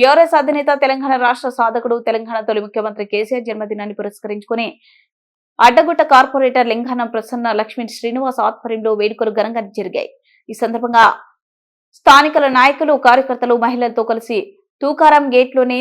BRS అధినేత తెలంగాణ రాష్ట్ర సాధకుడు తెలంగాణ తొలి ముఖ్యమంత్రి కేసీఆర్ జన్మదినాన్ని పురస్కరించుకుని అడ్డగుట్ట కార్పొరేటర్ లింగానం ప్రసన్న లక్ష్మీ శ్రీనివాస్ ఆధ్వర్యంలో వేడుకలు ఘనంగా జరిగాయి. ఈ సందర్భంగా స్థానికుల నాయకులు, కార్యకర్తలు, మహిళలతో కలిసి తూకారం గేట్లోని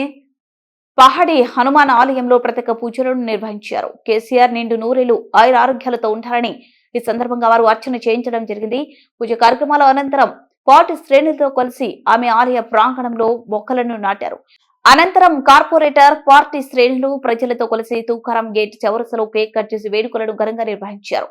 పహడి హనుమాన్ ఆలయంలో ప్రత్యేక పూజలను నిర్వహించారు. కేసీఆర్ నిండు నూరేళ్లు ఆయురారోగ్యాలతో ఉంటారని ఈ సందర్భంగా వారు అర్చన చేయించడం జరిగింది. పూజ కార్యక్రమాల అనంతరం పార్టీ శ్రేణులతో కలిసి ఆమె ఆలయ ప్రాంగణంలో మొక్కలను నాటారు. అనంతరం కార్పొరేటర్, పార్టీ శ్రేణులు ప్రజలతో కలిసి తూకారం గేట్ చౌరసలో కేక్ కట్ చేసి వేడుకలను ఘనంగా నిర్వహించారు.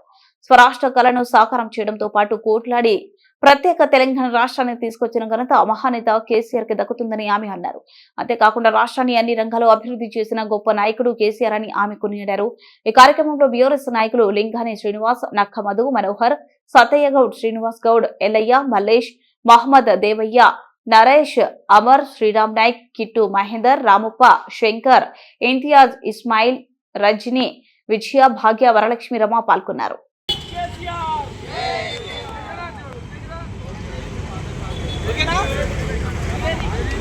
స్వరాష్ట్ర కళను సాకారం చేయడంతో పాటు కోట్లాడి ప్రత్యేక తెలంగాణ రాష్ట్రాన్ని తీసుకొచ్చిన ఘనత మహానేత కేసీఆర్ కి దక్కుతుందని ఆమె అన్నారు. అంతేకాకుండా రాష్ట్రాన్ని అన్ని రంగాల్లో అభివృద్ధి చేసిన గొప్ప నాయకుడు కేసీఆర్ అని ఆమె కొనియాడారు. ఈ కార్యక్రమంలో బీఆర్ఎస్ నాయకులు లింగాని శ్రీనివాస్, నక్క మధు, మనోహర్, సతయ్య గౌడ్, శ్రీనివాస్ గౌడ్, ఎల్లయ్య, మల్లేష్, మహమ్మద్ దేవయ్య, నరేష్, అమర్, శ్రీరామ్ నాయక్, కిట్టు మహేందర్, రామప్ప, శంకర్, ఇంతియాజ్, ఇస్మాయిల్, రజనీ, విజయ, భాగ్య, వరలక్ష్మి, రమ పాల్గొన్నారు.